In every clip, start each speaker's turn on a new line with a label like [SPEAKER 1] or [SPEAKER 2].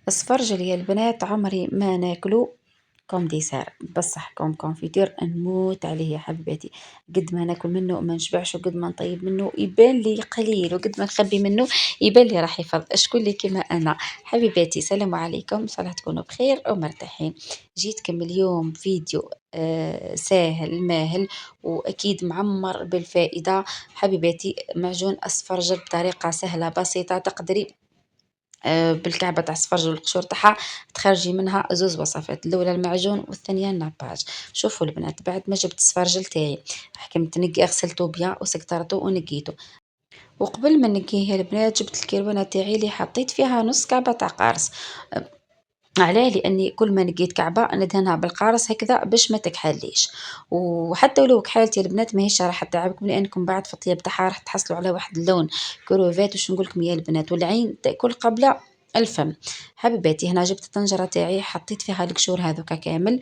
[SPEAKER 1] السفرجل يا البنات عمري ما ناكلو كوم ديسير، بصح كوم كونفيتير نموت عليه يا حبيباتي. قد ما ناكل منه ما نشبعش، وقد ما نطيب منه يبان لي قليل، وقد ما نخبي منه يبان لي راح يفض. شكون اللي كيما انا حبيباتي؟ سلام عليكم، ان شاء الله تكونوا بخير ومرتاحين. جيتكم اليوم فيديو ساهل ماهل واكيد معمر بالفائده. حبيباتي، معجون اسفرجل بطريقه سهله بسيطه، تقدري بالكعبة تاع السفرجل والقشور تاعها تخرجي منها زوز وصفات، الاولى المعجون والثانيه الناباج. شوفوا البنات، بعد ما جبت السفرجل تاعي حكمت نقي، غسلته بيان وسكترته ونقيته. وقبل ما نقيه البنات جبت الكيرونه تاعي اللي حطيت فيها نص كعبه تاع قارص. علاه؟ لاني كل ما نقيت كعبه ندهنها بالقارص هكذا باش ما تكحليش. وحتى ولو كحالتي البنات ماهيش راح تعبكم، لانكم بعد في الطياب تاعها راح تحصلوا على واحد اللون كروفات. وش نقول لكم يا البنات، والعين تاكل قبل الفم. حبيباتي، هنا جبت الطنجره تاعي حطيت فيها القشور هذوك كامل.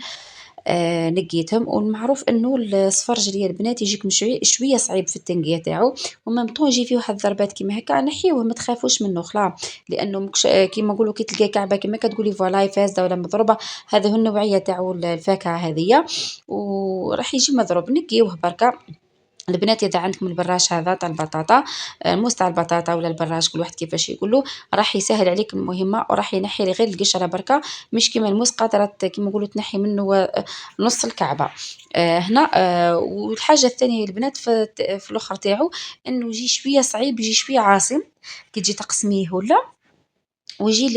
[SPEAKER 1] نقيتهم. والمعروف انه السفرجل يا البنات يجيكم شويه صعيب في التنقيه تاعو، وما طون يجي فيه واحد الضربات كيما هكا نحيوه، ما تخافوش منه خلا. لانه كيما نقولوا كي تلقاي كعبه كيما هكا تقولي فوالا فاسده ولا مضروبه، هذا هو النوعيه تاعو الفاكهه هذه، وراح يجي مضروب. نقيوه بركه البنات. اذا عندكم البراش هذا تاع البطاطا، الموس تاع البطاطا ولا البراش، كل واحد كيفاش يقولوا، راح يسهل عليكم المهمه وراح ينحي لي غير القشره بركه، مش كيما الموس قادره كيما نقولوا تنحي منه نص الكعبه. هنا والحاجه الثانيه البنات في الاخر تاعو انه يجي شويه صعيب، يجي شويه عاصم كي تجي تقسميه ولا، ويجي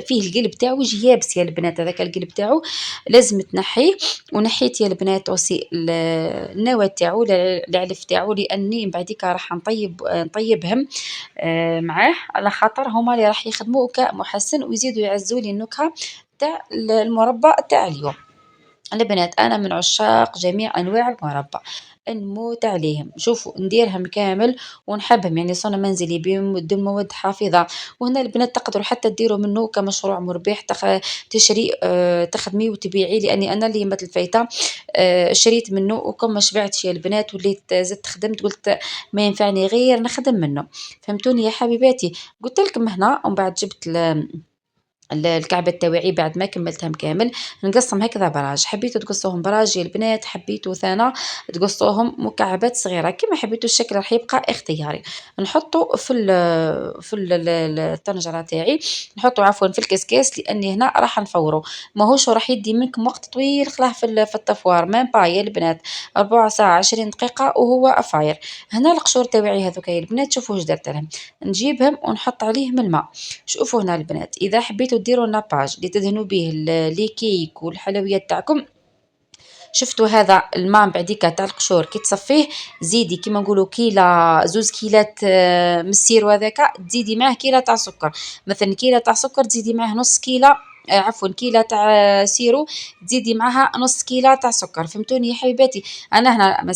[SPEAKER 1] فيه القلب تاعو يجي يابس يا البنات. هذاك القلب تاعو لازم تنحيه. ونحيت يا البنات اوسي النواه تاعو، العلف تاعو، لاني من بعديك راح نطيبهم معاه، على خاطر هما اللي راح يخدموا كمحسن ويزيدوا يعزوا لي النكهه تاع المربى تاع اليوم. البنات، انا من عشاق جميع انواع المربى، نموت عليهم. شوفوا نديرهم كامل ونحبهم، يعني صنع منزلي بدون مواد حافظه. وهنا البنات تقدروا حتى ديروا منه كمشروع مربح، تشري تخدمي وتبيعي. لاني انا اللي يمت الفايته شريت منه، وكم ما شبعتش يا البنات وليت زدت خدمت، قلت ما ينفعني غير نخدم منه. فهمتوني يا حبيباتي؟ قلت لكم هنا. ومن بعد جبت الكعبة التواعي بعد ما كملتهم كامل نقسم هكذا براج. حبيتوا تقصوهم براج يا البنات، حبيتوا ثانا تقصوهم مكعبات صغيرة، كما حبيتوا الشكل راح يبقى اختياري. نحطوا الطنجرة تاعي، نحطوا عفوا في الكسكاس، لاني هنا راح نفورو. ماهوش راح يدي منكم وقت طويل خلاه في الطفوار، ما با يا البنات ربع ساعة 20 دقيقة وهو فاير. هنا القشور تاوعي هذوك يا البنات، شوفوا واش درت لهم. نجيبهم ونحط عليهم الماء. شوفوا هنا البنات، اذا حبيتوا ديروا ناباج اللي تدهنوا به لي كيك والحلويات تاعكم، شفتوا هذا الماء بعديك تاع القشور كي تصفيه زيدي كيما نقولوا كيله زوز كيلات من السيرو هذاك، تزيدي معاه كيله تاع سكر. مثلا كيله تاع سكر تزيدي معاه نص كيله، عفوا كيله تاع سيرو تزيدي معاها نص كيله تاع سكر. فهمتوني يا حبيباتي؟ انا هنا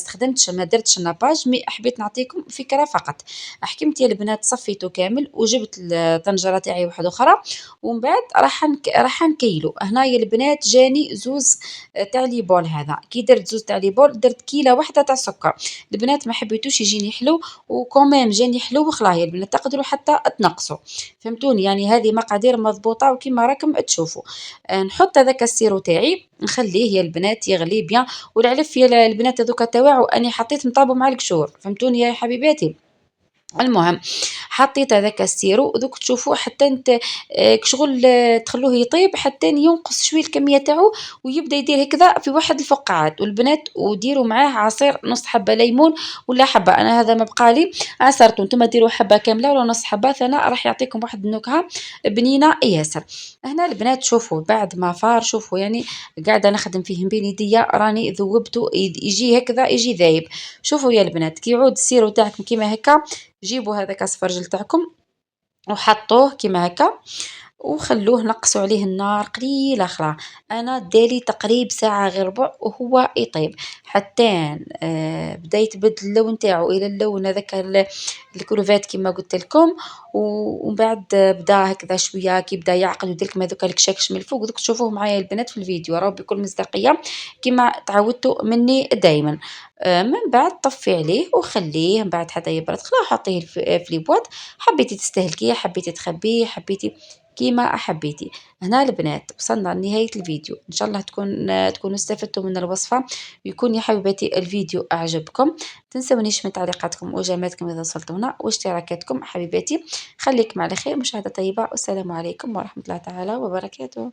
[SPEAKER 1] ما درتش الناباج، مي حبيت نعطيكم فكره فقط. حكمت يا البنات، صفيته كامل وجبت الطنجره تاعي واحده اخرى. ومن بعد راح نكيلو. هنا يا البنات جاني زوز تاع لي بول. هذا كي درت زوز تاع لي بول درت كيله واحده تاع سكر. البنات ما حبيتوش يجيني حلو، وكوميم جاني حلو وخلاه يا البنات، تقدروا حتى تنقصوا. فهمتوني؟ يعني هذه مقادير مضبوطه وكما راكم تشوفوا. نحط هذاك السيرو تاعي نخليه يا البنات يغلي بيان. والعلف يا البنات هذوك تاعو اني حطيت نطابو مع القشور. فهمتوني يا حبيباتي؟ المهم حطيت هذاك السيرو ودوك تشوفوا حتى انت كشغل تخلوه يطيب حتى ينقص شويه الكميه تاعو، ويبدا يدير هكذا في واحد الفقاعات. والبنات وديروا معاه عصير نص حبه ليمون ولا حبه، انا هذا ما بقالي عصرته. نتوما ديروا حبه كامله ولا نص حبه، ثنا راح يعطيكم واحد النكهه بنينه ياسر. هنا البنات شوفوا بعد ما فار، شوفوا يعني قاعده نخدم فيه بين يديا، راني ذوبته يجي هكذا يجي ذايب. شوفوا يا البنات كي يعود السيرو تاعكم كيما هكا، جيبوا هذاك السفرجل تاعكم وحطوه كيما هكا، وخلوه نقصوا عليه النار قليله خلا. انا دالي تقريب ساعه غير ربع وهو يطيب حتى بدا يتبدل اللون تاعو الى اللون هذاك الكروفات كما قلت لكم. ومن بعد بدا هكذا شويه كي بدا يعقد وديرلكم هذوك الكشاكش من الفوق، دوك تشوفوه معايا البنات في الفيديو راهو بكل مصداقيه كما تعودتوا مني دائما. من بعد طفي عليه وخليه من بعد حتى يبرد، خلاه حطيه في لي بواط. حبيتي تستهلكيه، حبيتي تخبيه، حبيتي كيما حبيتي. هنا البنات وصلنا لنهاية الفيديو، إن شاء الله تكونوا استفدتوا من الوصفة، ويكون يا حبيباتي الفيديو أعجبكم. تنسونيش من تعليقاتكم وإجاباتكم إذا وصلتوا هنا واشتراكاتكم حبيباتي. خليكم على خير، مشاهدة طيبة، والسلام عليكم ورحمة الله تعالى وبركاته.